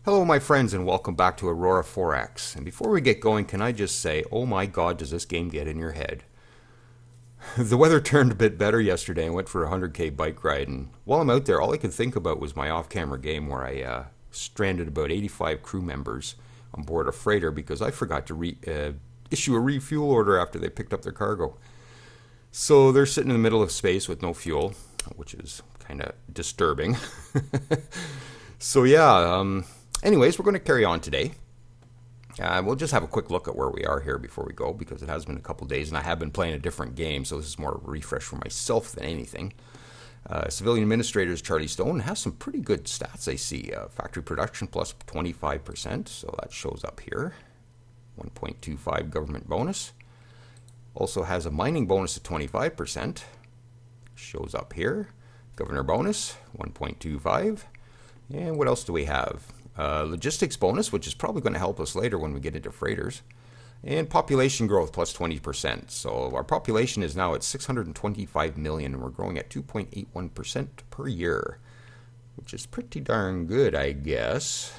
Hello, my friends, and welcome back to Aurora 4X. And before we get going, can I just say, oh my god, does this game get in your head? The weather turned a bit better yesterday and went for a 100k bike ride. And while I'm out there, all I could think about was my off camera game where I stranded about 85 crew members on board a freighter because I forgot to issue a refuel order after they picked up their cargo. So they're sitting in the middle of space with no fuel, which is kind of disturbing. So, yeah. Anyways, we're going to carry on today. We'll just have a quick look at where we are here before we go because it has been a couple days and I have been playing a different game, so this is more a refresh for myself than anything. Civilian Administrators Charlie Stone has some pretty good stats, I see. Factory production plus 25%, so that shows up here. 1.25 government bonus. Also has a mining bonus of 25%. Shows up here. Governor bonus, 1.25. And what else do we have? Logistics bonus, which is probably going to help us later when we get into freighters. And population growth plus 20%. So our population is now at 625 million and we're growing at 2.81% per year, which is pretty darn good, I guess.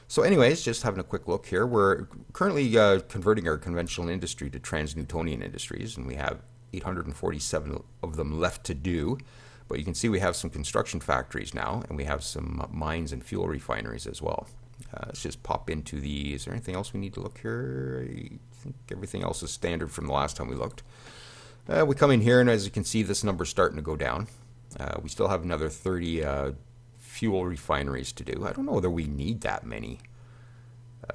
So anyways, just having a quick look here. We're currently converting our conventional industry to trans-Newtonian industries, and we have 847 of them left to do. But you can see we have some construction factories now, and we have some mines and fuel refineries as well. Let's just pop into the... Is there anything else we need to look here? I think everything else is standard from the last time we looked. We come in here, and as you can see, this number's starting to go down. We still have another 30 fuel refineries to do. I don't know whether we need that many.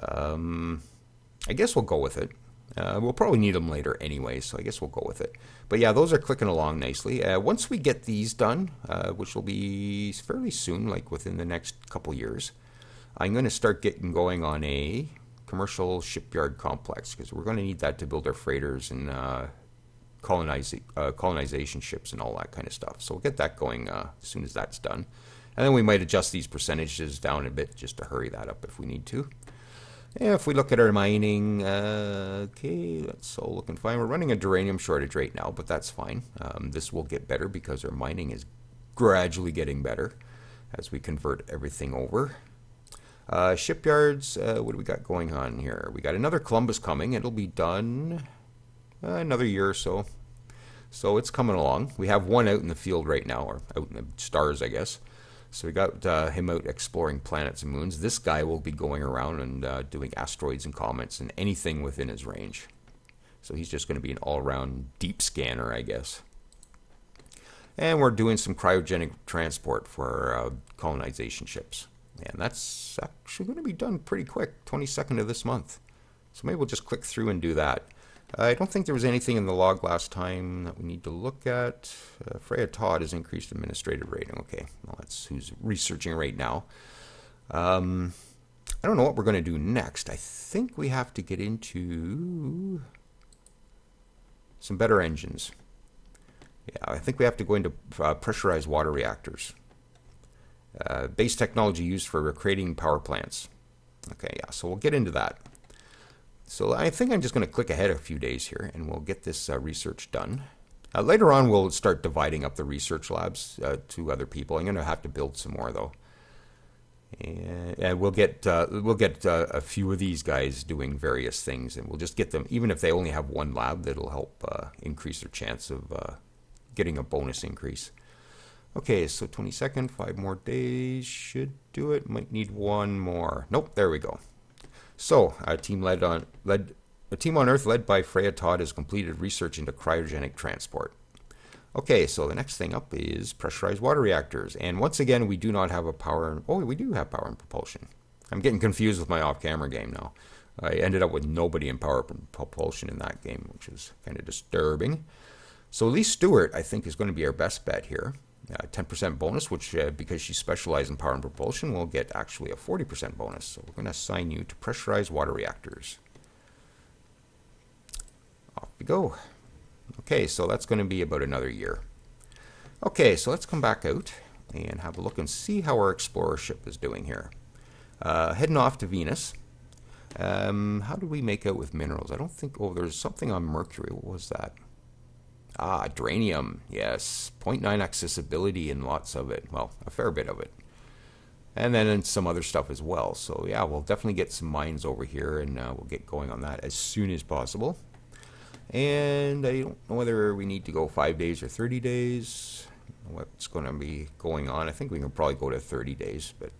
I guess we'll go with it. We'll probably need them later anyway, so I guess we'll go with it. But yeah, those are clicking along nicely. Once we get these done, which will be fairly soon, like within the next couple years, I'm going to start getting going on a commercial shipyard complex, because we're going to need that to build our freighters and colonization ships and all that kind of stuff. So we'll get that going as soon as that's done. And then we might adjust these percentages down a bit just to hurry that up if we need to. If we look at our mining, okay, that's all looking fine. We're running a duranium shortage right now, but that's fine. This will get better because our mining is gradually getting better as we convert everything over. Shipyards, what do we got going on here? We got another Columbus coming. It'll be done another year or so. So it's coming along. We have one out in the field right now, or out in the stars, I guess. So we got him out exploring planets and moons. This guy will be going around and doing asteroids and comets and anything within his range. So he's just going to be an all-around deep scanner, I guess. And we're doing some cryogenic transport for colonization ships. And that's actually going to be done pretty quick, 22nd of this month. So maybe we'll just click through and do that. I don't think there was anything in the log last time that we need to look at. Freya Todd has increased administrative rating. Okay, well, that's who's researching right now. I don't know what we're going to do next. I think we have to get into some better engines. Yeah, I think we have to go into pressurized water reactors. Base technology used for creating power plants. Okay, yeah, so we'll get into that. So I think I'm just going to click ahead a few days here and we'll get this research done. Later on we'll start dividing up the research labs to other people. I'm going to have to build some more though. And we'll get a few of these guys doing various things, and we'll just get them, even if they only have one lab, that'll help increase their chance of getting a bonus increase. Okay, so 22nd, 5 more days should do it. Might need one more. Nope, there we go. So, a team on Earth led by Freya Todd has completed research into cryogenic transport. Okay, so the next thing up is pressurized water reactors. And once again, we do not have a power... Oh, we do have power and propulsion. I'm getting confused with my off-camera game now. I ended up with nobody in power and propulsion in that game, which is kind of disturbing. So Lee Stewart, I think, is going to be our best bet here. 10% bonus, which because she specialized in power and propulsion, will get actually a 40% bonus. So we're going to assign you to pressurized water reactors. Off we go. Okay, so that's going to be about another year. Okay, so let's come back out and have a look and see how our explorer ship is doing here. Heading off to Venus. How did we make out with minerals? I don't think... Oh, there's something on Mercury. What was that? Ah, Dranium, yes. 0.9 accessibility and lots of it. Well, a fair bit of it. And then some other stuff as well. So yeah, we'll definitely get some mines over here, and we'll get going on that as soon as possible. And I don't know whether we need to go 5 days or 30 days. What's going to be going on? I think we can probably go to 30 days, but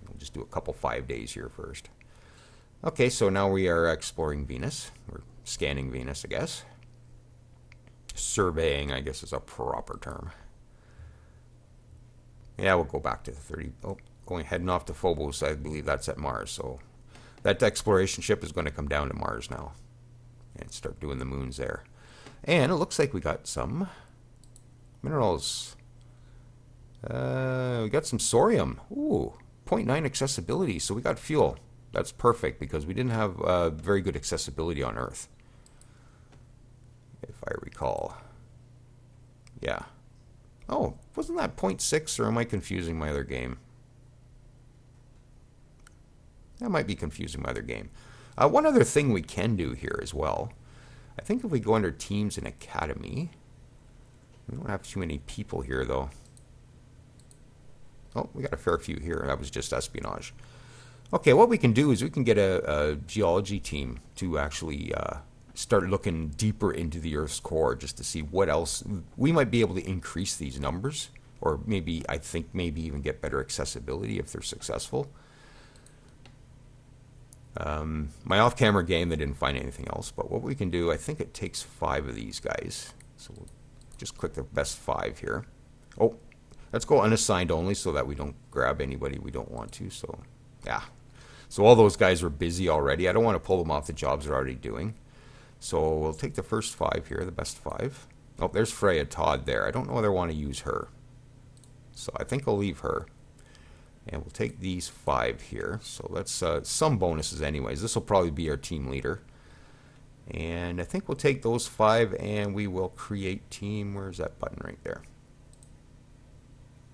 we'll just do a couple 5 days here first. Okay, so now we are exploring Venus. We're scanning Venus, I guess. Surveying, I guess, is a proper term. Yeah, we'll go back to the 30. Oh, heading off to Phobos. I believe that's at Mars. So that exploration ship is going to come down to Mars now and start doing the moons there. And it looks like we got some minerals. We got some thorium. Ooh, 0.9 accessibility. So we got fuel. That's perfect because we didn't have very good accessibility on Earth, if I recall. Yeah. Oh, wasn't that 0.6, or am I confusing my other game? That might be confusing my other game. One other thing we can do here as well. I think if we go under Teams and Academy, we don't have too many people here though. Oh, we got a fair few here. That was just espionage. Okay, what we can do is we can get a geology team to actually start looking deeper into the Earth's core just to see what else we might be able to increase these numbers, or maybe I think maybe even get better accessibility if they're successful. My off-camera game, they didn't find anything else, but what we can do, I think it takes 5 of these guys. So we'll just click the best 5 here. Oh, let's go unassigned only so that we don't grab anybody we don't want to. So yeah, so all those guys are busy already. I don't want to pull them off the jobs they're already doing. So we'll take the first 5 here, the best 5. Oh, there's Freya Todd there. I don't know whether I want to use her. So I think I'll leave her. And we'll take these 5 here. So that's some bonuses anyways. This will probably be our team leader. And I think we'll take those 5 and we will create team. Where's that button right there?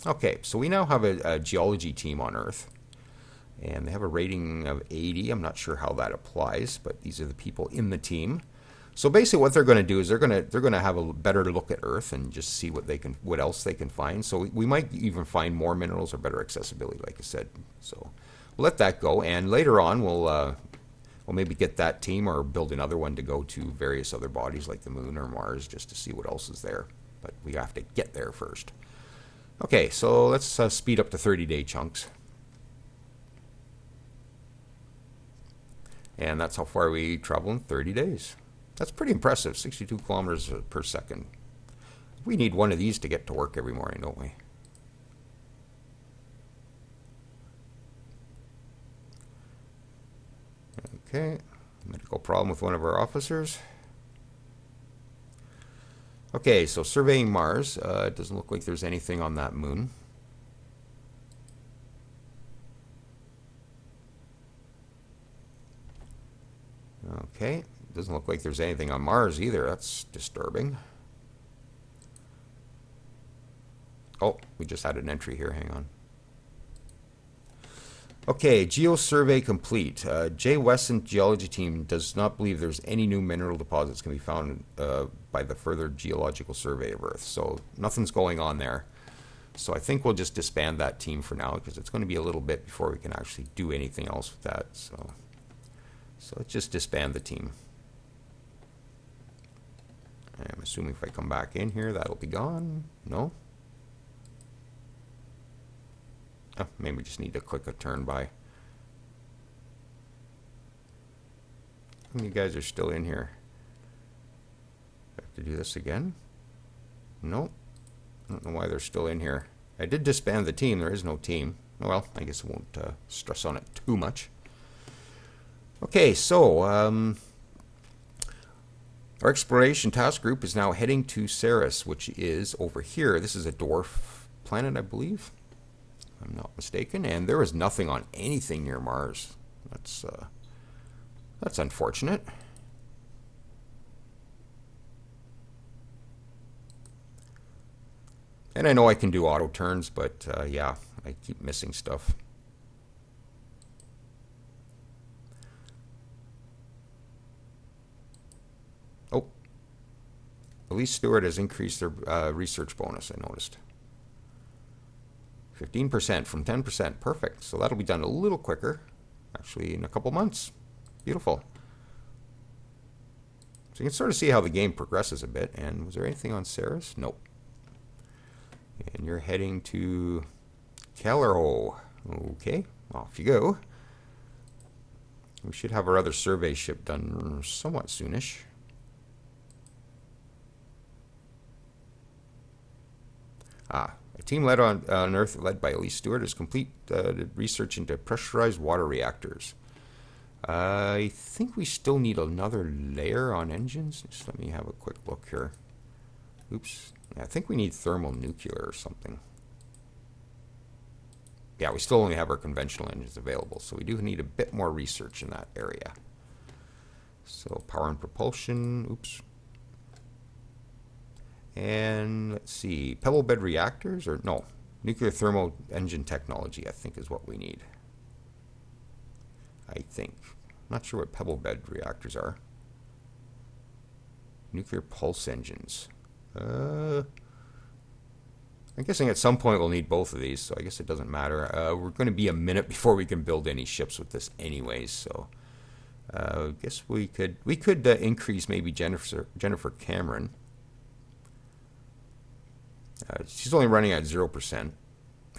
Okay, so we now have a geology team on Earth. And they have a rating of 80. I'm not sure how that applies, but these are the people in the team. So basically what they're going to do is they're going to have a better look at Earth and just see what else they can find. So we might even find more minerals or better accessibility, like I said. So we'll let that go, and later on we'll maybe get that team or build another one to go to various other bodies like the Moon or Mars just to see what else is there. But we have to get there first. Okay, so let's speed up to 30-day chunks. And that's how far we travel in 30 days. That's pretty impressive, 62 kilometers per second. We need one of these to get to work every morning, don't we? Okay, medical problem with one of our officers. Okay, so surveying Mars. It doesn't look like there's anything on that moon. Okay, doesn't look like there's anything on Mars either. That's disturbing. Oh, we just had an entry here. Hang on. Okay, geo-survey complete. Jay Weston geology team does not believe there's any new mineral deposits can be found by the further geological survey of Earth. So nothing's going on there. So I think we'll just disband that team for now because it's going to be a little bit before we can actually do anything else with that. So let's just disband the team. I'm assuming if I come back in here, that'll be gone. No? Oh, maybe we just need to click a turn by. How many guys are still in here? I have to do this again? No. I don't know why they're still in here. I did disband the team. There is no team. Well, I guess I won't stress on it too much. Okay, so our exploration task group is now heading to Ceres, which is over here. This is a dwarf planet, I believe. If I'm not mistaken. And there is nothing on anything near Mars. That's unfortunate. And I know I can do auto turns, but yeah, I keep missing stuff. Oh, Elise Stewart has increased their research bonus, I noticed. 15% from 10%. Perfect. So that'll be done a little quicker. Actually, in a couple months. Beautiful. So you can sort of see how the game progresses a bit. And was there anything on Ceres? Nope. And you're heading to Calero. Okay, off you go. We should have our other survey ship done somewhat soonish. A team led on Earth, led by Elise Stewart, has completed research into pressurized water reactors. I think we still need another layer on engines. Just let me have a quick look here. Oops. I think we need thermal nuclear or something. Yeah, we still only have our conventional engines available, so we do need a bit more research in that area. So power and propulsion. Oops. And let's see, pebble bed reactors, or no, nuclear thermal engine technology, I think is what we need. I think. Not sure what pebble bed reactors are. Nuclear pulse engines. I'm guessing at some point we'll need both of these, so I guess it doesn't matter. We're going to be a minute before we can build any ships with this anyways, so I guess we could increase maybe Jennifer Cameron. She's only running at 0%.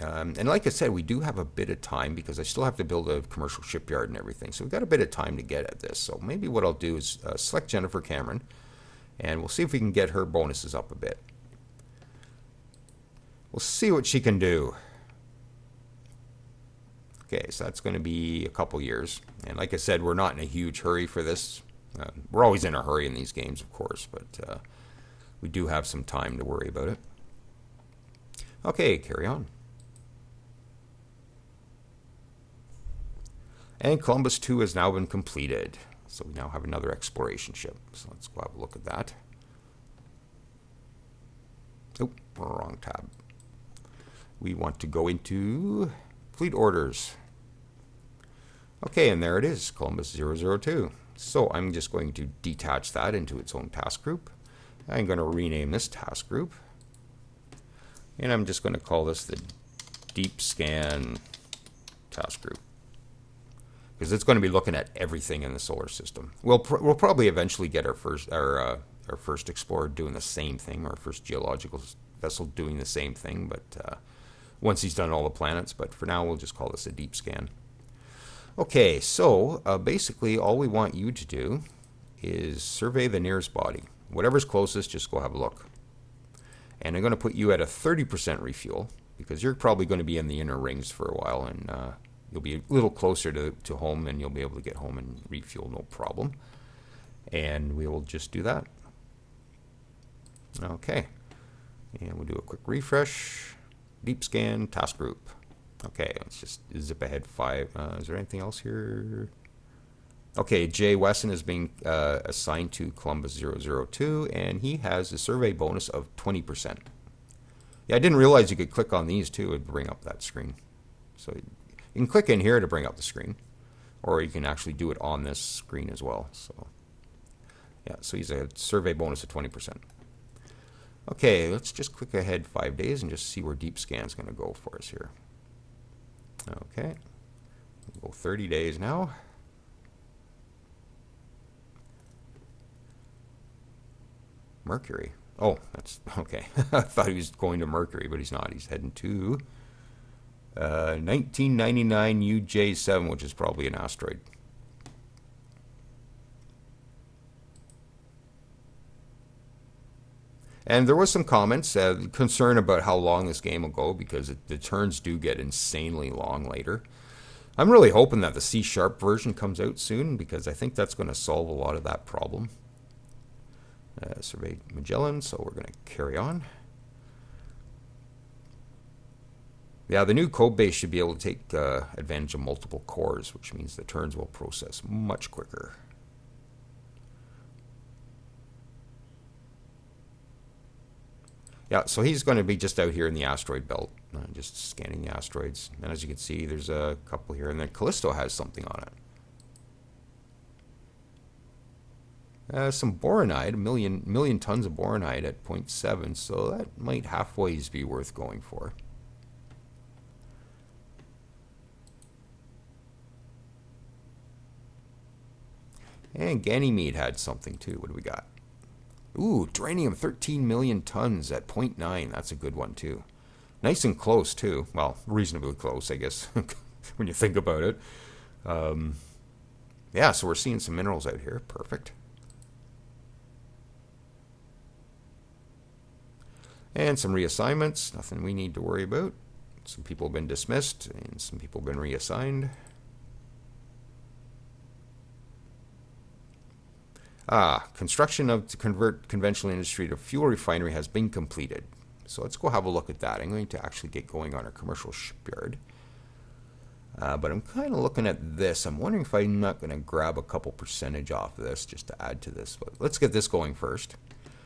And like I said, we do have a bit of time because I still have to build a commercial shipyard and everything. So we've got a bit of time to get at this. So maybe what I'll do is select Jennifer Cameron, and we'll see if we can get her bonuses up a bit. We'll see what she can do. Okay, so that's going to be a couple years. And like I said, we're not in a huge hurry for this. We're always in a hurry in these games, of course, but we do have some time to worry about it. Okay, carry on. And Columbus 2 has now been completed. So we now have another exploration ship. So let's go have a look at that. Oh, wrong tab. We want to go into fleet orders. Okay, and there it is, Columbus 002. So I'm just going to detach that into its own task group. I'm going to rename this task group. And I'm just going to call this the Deep Scan Task Group, because it's going to be looking at everything in the solar system. We'll probably eventually get our first explorer doing the same thing, our first geological vessel doing the same thing, but once he's done all the planets. But for now, we'll just call this a deep scan. Okay, so basically all we want you to do is survey the nearest body. Whatever's closest, just go have a look. And I'm going to put you at a 30% refuel, because you're probably going to be in the inner rings for a while, and you'll be a little closer to home, and you'll be able to get home and refuel no problem. And we will just do that. Okay. And we'll do a quick refresh. Deep scan, task group. Okay, let's just zip ahead 5. Is there anything else here? Okay, Jay Wesson is being assigned to Columbus 002, and he has a survey bonus of 20%. Yeah, I didn't realize you could click on these too and bring up that screen. So you can click in here to bring up the screen, or you can actually do it on this screen as well. So yeah, so he's a survey bonus of 20%. Okay, let's just click ahead 5 days and just see where Deep Scan's going to go for us here. Okay, we'll go 30 days now. Mercury. Oh, that's okay. I thought he was going to Mercury, but he's not. He's heading to 1999 UJ7, which is probably an asteroid. And there was some comments, concern about how long this game will go, because the turns do get insanely long later. I'm really hoping that the C# version comes out soon, because I think that's going to solve a lot of that problem. Survey Magellan, so we're going to carry on. Yeah, the new code base should be able to take advantage of multiple cores, which means the turns will process much quicker. Yeah, so he's going to be just out here in the asteroid belt, just scanning the asteroids. And as you can see, there's a couple here, and then Callisto has something on it. Some boronite, a million tons of boronite at 0.7, so that might halfways be worth going for. And Ganymede had something too. What do we got? Ooh, Duranium, 13 million tons at 0.9. That's a good one too. Nice and close too. Well, reasonably close, I guess, when you think about it. Yeah, so we're seeing some minerals out here. Perfect. And some reassignments. Nothing we need to worry about. Some people have been dismissed, and some people have been reassigned. Construction of to convert conventional industry to fuel refinery has been completed. So let's go have a look at that. I'm going to actually get going on our commercial shipyard. But I'm kind of looking at this. I'm wondering if I'm not going to grab a couple percentage off of this just to add to this. But let's get this going first.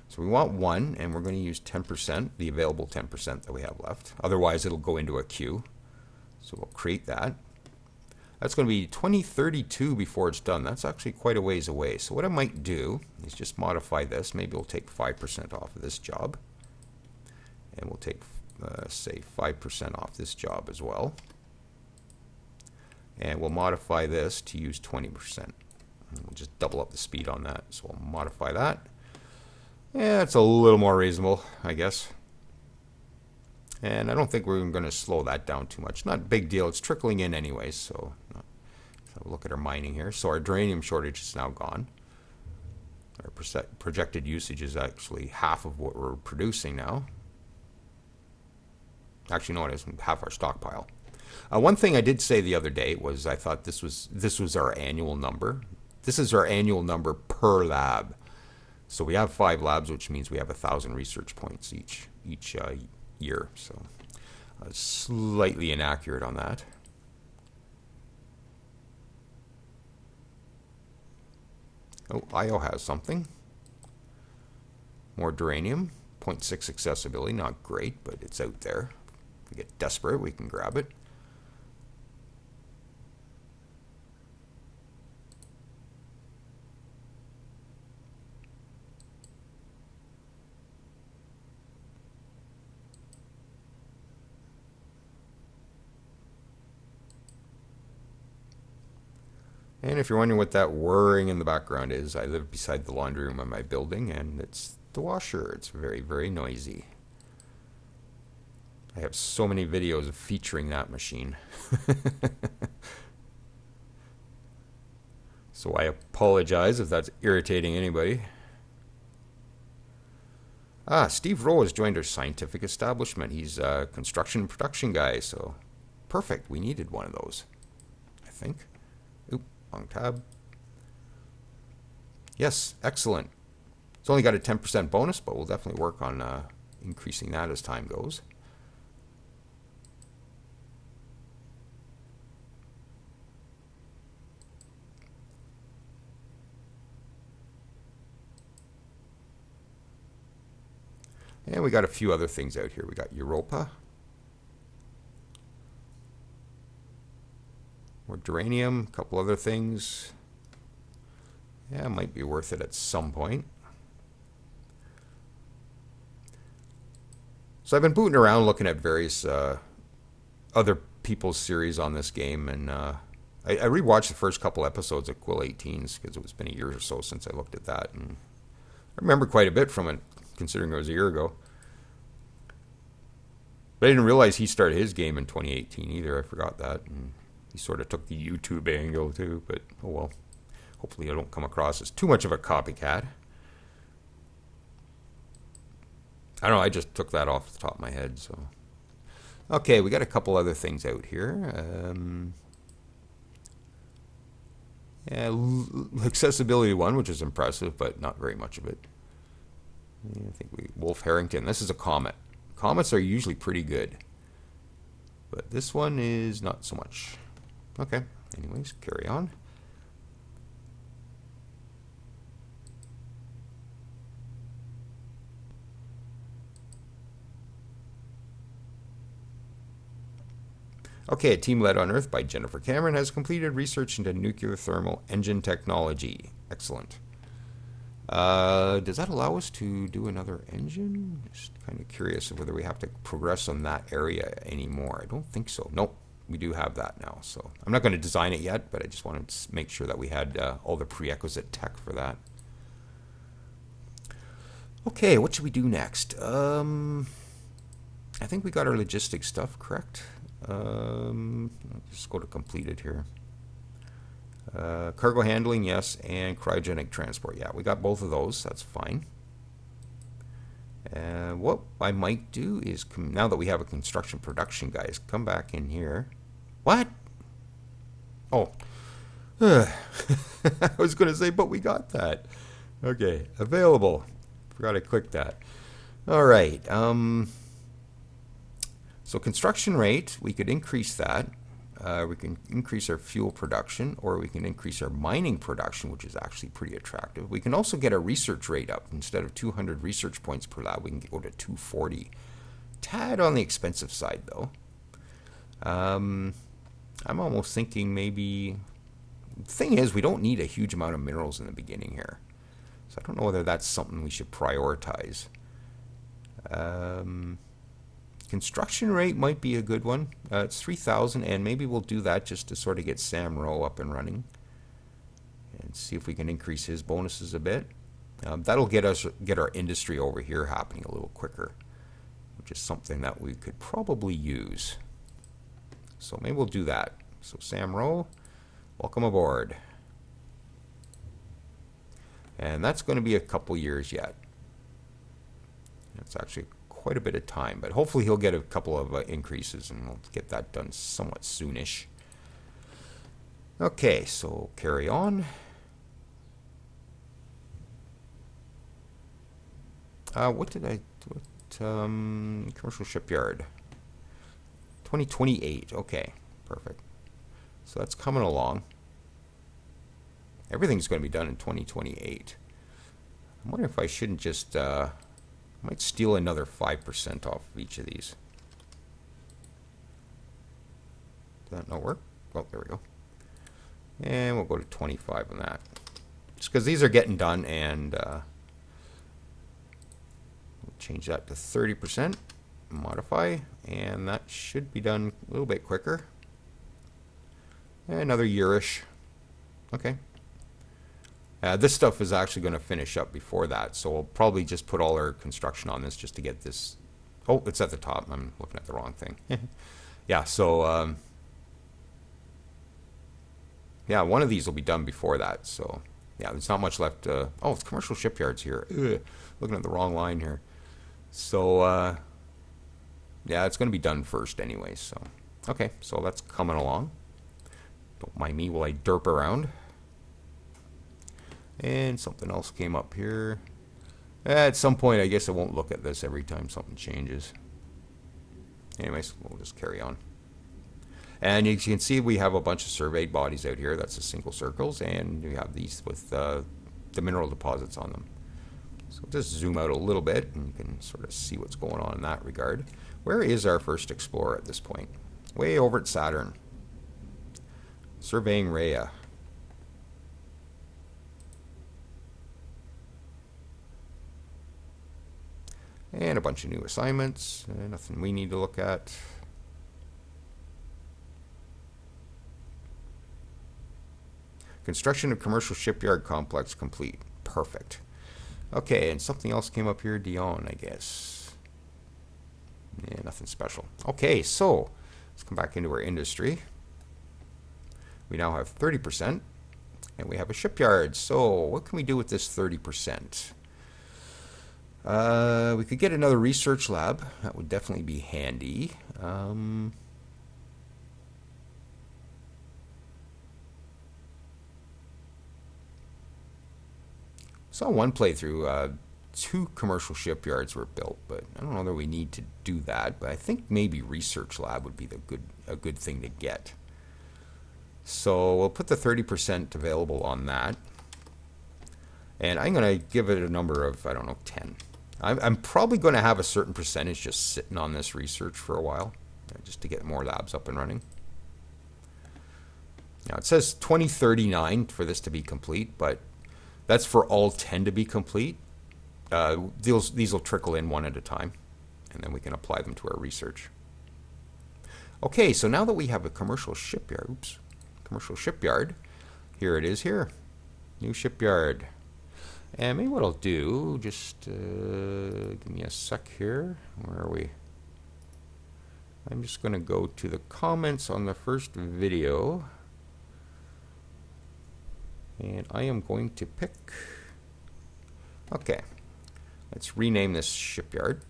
So we want 1, and we're going to use 10%, the available 10% that we have left. Otherwise, it'll go into a queue. So we'll create that. That's going to be 2032 before it's done. That's actually quite a ways away. So what I might do is just modify this. Maybe we'll take 5% off of this job. And we'll take, say, 5% off this job as well. And we'll modify this to use 20%. And we'll just double up the speed on that. So we'll modify that. Yeah, it's a little more reasonable, I guess. And I don't think we're going to slow that down too much. Not a big deal. It's trickling in anyway. So let's have a look at our mining here. So our uranium shortage is now gone. Our projected usage is actually half of what we're producing now. Actually, no, it isn't. Half our stockpile. One thing I did say the other day was I thought this was our annual number. This is our annual number per lab. So we have 5 labs, which means we have 1,000 research points each year. So slightly inaccurate on that. Oh, IO has something. More duranium. 0.6 accessibility. Not great, but it's out there. If we get desperate, we can grab it. And if you're wondering what that whirring in the background is, I live beside the laundry room of my building, and it's the washer. It's very, very noisy. I have so many videos featuring that machine. So I apologize if that's irritating anybody. Steve Rowe has joined our scientific establishment. He's a construction and production guy, so perfect. We needed one of those, I think. Oop, wrong tab. Yes, excellent. It's only got a 10% bonus, but we'll definitely work on increasing that as time goes. And we got a few other things out here. We got Europa. More duranium, a couple other things. Yeah, it might be worth it at some point. So I've been booting around looking at various other people's series on this game, and I rewatched the first couple episodes of Quill 18s because it's been a year or so since I looked at that, and I remember quite a bit from it, considering it was a year ago. But I didn't realize he started his game in 2018 either. I forgot that. And he sort of took the YouTube angle too, but oh well. Hopefully I don't come across as too much of a copycat. I don't know, I just took that off the top of my head. So, okay, we got a couple other things out here. Accessibility one, which is impressive, but not very much of it. I think Wolf Harrington. This is a comet. Comets are usually pretty good, but this one is not so much. Okay, anyways, carry on. Okay, a team led on Earth by Jennifer Cameron has completed research into nuclear thermal engine technology. Excellent. Does that allow us to do another engine? Just kind of curious of whether we have to progress on that area anymore. I don't think so. Nope. we do have that now. So I'm not going to design it yet, but I just wanted to make sure that we had all the prerequisite tech for that. Okay, what should we do next? I think we got our logistics stuff, correct? Just go to completed here. Cargo handling, yes, and cryogenic transport. Yeah, we got both of those. That's fine. What I might do is, now that we have a construction production, guys, come back in here. What? Oh. I was going to say, but we got that. Okay, available. Forgot I clicked that. All right. So construction rate, we could increase that. We can increase our fuel production, or we can increase our mining production, which is actually pretty attractive. We can also get our research rate up. Instead of 200 research points per lab, we can go to 240. Tad on the expensive side, though. I'm almost thinking maybe... The thing is, we don't need a huge amount of minerals in the beginning here. So I don't know whether that's something we should prioritize. Construction rate might be a good one. It's 3,000, and maybe we'll do that just to sort of get Sam Rowe up and running and see if we can increase his bonuses a bit. That'll get our industry over here happening a little quicker, which is something that we could probably use. So maybe we'll do that. So Sam Rowe, welcome aboard. And that's going to be a couple years yet. It's actually quite a bit of time, but hopefully he'll get a couple of increases, and we'll get that done somewhat soonish. Okay, so carry on. What did I... commercial shipyard. 2028. Okay, perfect. So that's coming along. Everything's going to be done in 2028. I'm wondering if I shouldn't just... I might steal another 5% off of each of these. Does that not work? Oh, there we go. And we'll go to 25 on that. Just because these are getting done, and we'll change that to 30%. Modify, and that should be done a little bit quicker. Another yearish. Okay. This stuff is actually going to finish up before that, so we'll probably just put all our construction on this just to get this. Oh, it's at the top. I'm looking at the wrong thing. Yeah, so yeah, one of these will be done before that. So yeah, there's not much left. Oh, it's commercial shipyards here. Ugh, looking at the wrong line here. So yeah, it's going to be done first anyway. So okay, so that's coming along. Don't mind me while I derp around. And something else came up here. At some point, I guess I won't look at this every time something changes. Anyways, we'll just carry on. And as you can see, we have a bunch of surveyed bodies out here. That's the single circles, and we have these with the mineral deposits on them. So just zoom out a little bit, and you can sort of see what's going on in that regard. Where is our first explorer at this point? Way over at Saturn. Surveying Rhea. And a bunch of new assignments. Nothing we need to look at. Construction of commercial shipyard complex complete. Perfect. Okay, and something else came up here. Dion, I guess. Yeah, nothing special. Okay, so let's come back into our industry. We now have 30%, and we have a shipyard. So what can we do with this 30%? We could get another research lab. That would definitely be handy. Saw one playthrough, 2 commercial shipyards were built, but I don't know that we need to do that. But I think maybe research lab would be a good thing to get. So we'll put the 30% available on that. And I'm going to give it a number of, I don't know, 10. I'm probably going to have a certain percentage just sitting on this research for a while, just to get more labs up and running. Now it says 2039 for this to be complete, but that's for all 10 to be complete. These will trickle in one at a time, and then we can apply them to our research. Okay, so now that we have a commercial shipyard, here it is here. New shipyard. And maybe what I'll do, just give me a sec here. Where are we? I'm just going to go to the comments on the first video. And I am going to pick... Okay, let's rename this shipyard.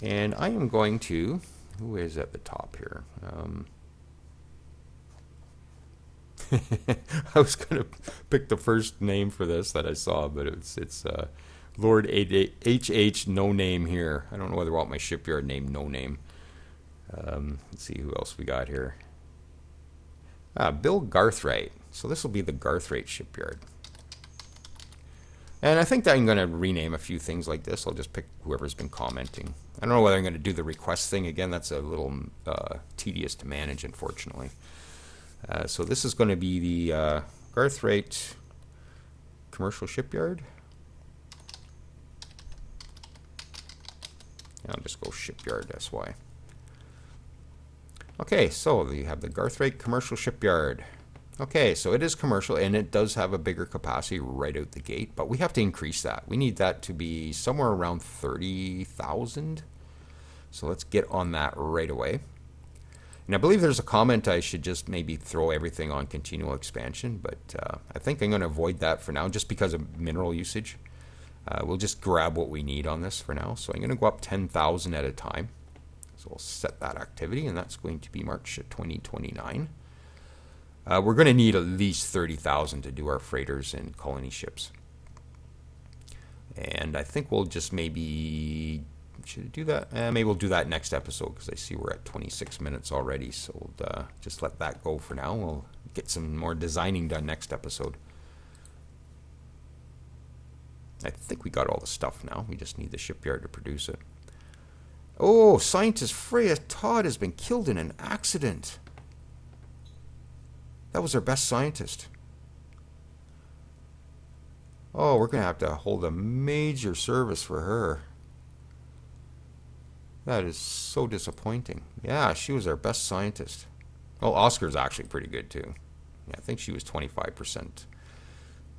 And I am going to... Who is at the top here? I was going to pick the first name for this that I saw, but it's Lord HH No Name here. I don't know whether I want my shipyard named No Name. Let's see who else we got here. Bill Garthright. So this will be the Garthright shipyard. And I think that I'm going to rename a few things like this. I'll just pick whoever's been commenting. I don't know whether I'm going to do the request thing again. That's a little tedious to manage, unfortunately. So this is going to be the Garthright Commercial Shipyard. I'll just go Shipyard, SY. Okay, so you have the Garthright Commercial Shipyard. Okay, so it is commercial, and it does have a bigger capacity right out the gate, but we have to increase that. We need that to be somewhere around 30,000. So let's get on that right away. And I believe there's a comment I should just maybe throw everything on continual expansion, but I think I'm going to avoid that for now just because of mineral usage. We'll just grab what we need on this for now. So I'm going to go up 10,000 at a time. So we'll set that activity, and that's going to be March 2029. We're going to need at least 30,000 to do our freighters and colony ships. And I think we'll just maybe... Should I do that? Maybe we'll do that next episode because I see we're at 26 minutes already. So we'll just let that go for now. We'll get some more designing done next episode. I think we got all the stuff now. We just need the shipyard to produce it. Oh, scientist Freya Todd has been killed in an accident. That was our best scientist. Oh, we're going to have to hold a major service for her. That is so disappointing. Yeah, she was our best scientist. Oh, Oscar's actually pretty good too. Yeah, I think she was 25%.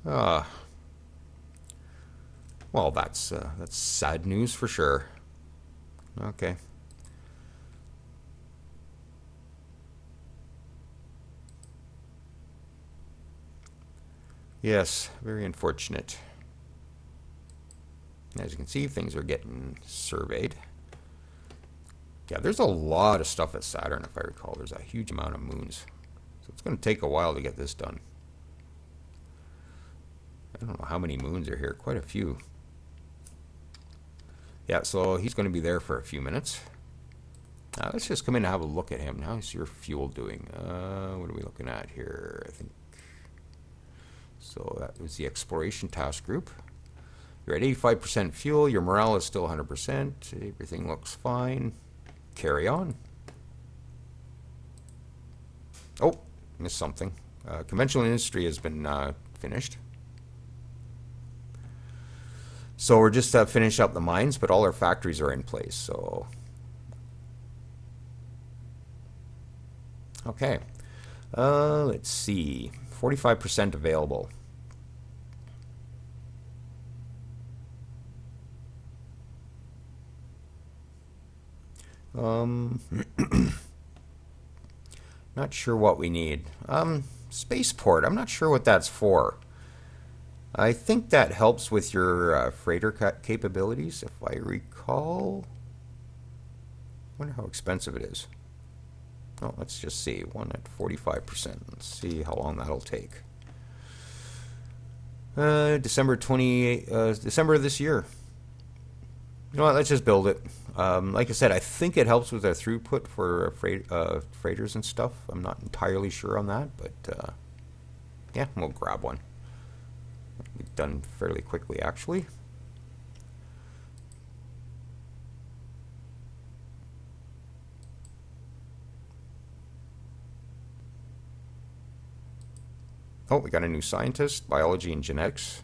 Well, that's sad news for sure. Okay. Yes, very unfortunate. As you can see, things are getting surveyed. Yeah, there's a lot of stuff at Saturn, if I recall. There's a huge amount of moons. So it's going to take a while to get this done. I don't know how many moons are here. Quite a few. Yeah, so he's going to be there for a few minutes. Let's just come in and have a look at him. How's your fuel doing? What are we looking at here? I think... So that was the exploration task group. You're at 85% fuel. Your morale is still 100%. Everything looks fine. Carry on. Oh, missed something. Conventional industry has been finished. So we're just finishing up the mines, but all our factories are in place. So, okay. Let's see. 45% available. Not sure what we need. Spaceport. I'm not sure what that's for. I think that helps with your freighter capabilities, if I recall. I wonder how expensive it is. Oh, let's just see. One at 45%. Let's see how long that'll take. December of this year. You know what? Let's just build it. Like I said, I think it helps with our throughput for freighters and stuff. I'm not entirely sure on that, but yeah, we'll grab one. We've done fairly quickly, actually. Oh, we got a new scientist, biology and genetics.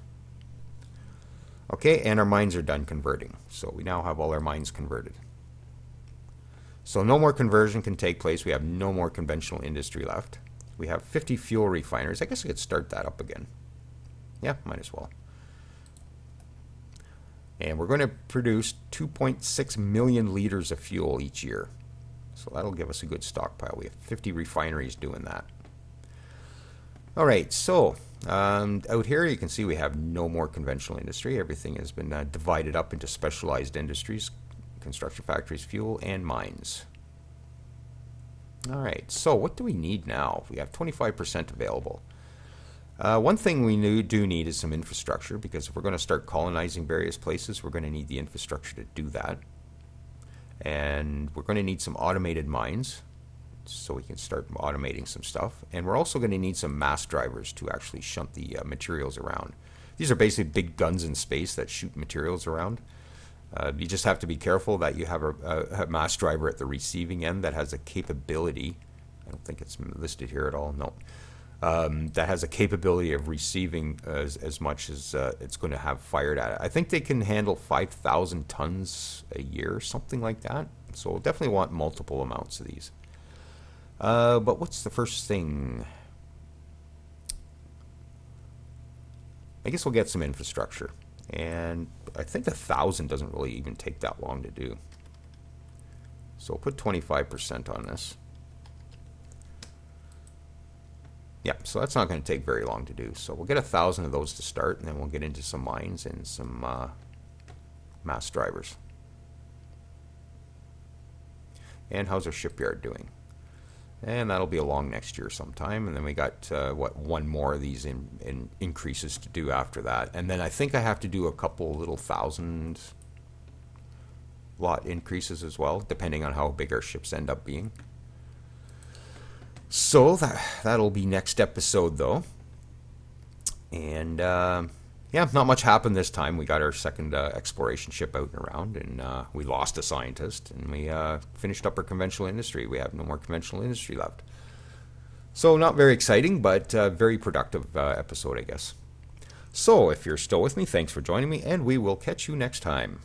Okay, and our mines are done converting. So we now have all our mines converted. So no more conversion can take place. We have no more conventional industry left. We have 50 fuel refineries. I guess I could start that up again. Yeah, might as well. And we're going to produce 2.6 million liters of fuel each year. So that'll give us a good stockpile. We have 50 refineries doing that. All right, so out here you can see we have no more conventional industry. Everything has been divided up into specialized industries, construction factories, fuel, and mines. All right, so what do we need now? We have 25% available. One thing we do need is some infrastructure, because if we're going to start colonizing various places, we're going to need the infrastructure to do that. And we're going to need some automated mines, so we can start automating some stuff. And we're also going to need some mass drivers to actually shunt the materials around. These are basically big guns in space that shoot materials around. You just have to be careful that you have a mass driver at the receiving end that has a capability. I don't think it's listed here at all. No. That has a capability of receiving as much as it's going to have fired at it. I think they can handle 5,000 tons a year, something like that. So we'll definitely want multiple amounts of these. But what's the first thing? I guess we'll get some infrastructure. And I think 1,000 doesn't really even take that long to do. So we'll put 25% on this. Yeah, so that's not going to take very long to do. So we'll get 1,000 of those to start, and then we'll get into some mines and some mass drivers. And how's our shipyard doing? And that'll be along next year sometime. And then we got, one more of these increases to do after that. And then I think I have to do a couple little 1,000 lot increases as well, depending on how big our ships end up being. So that'll be next episode, though. And yeah, not much happened this time. We got our second exploration ship out and around, and we lost a scientist, and we finished up our conventional industry. We have no more conventional industry left. So not very exciting, but very productive episode, I guess. So if you're still with me, thanks for joining me, and we will catch you next time.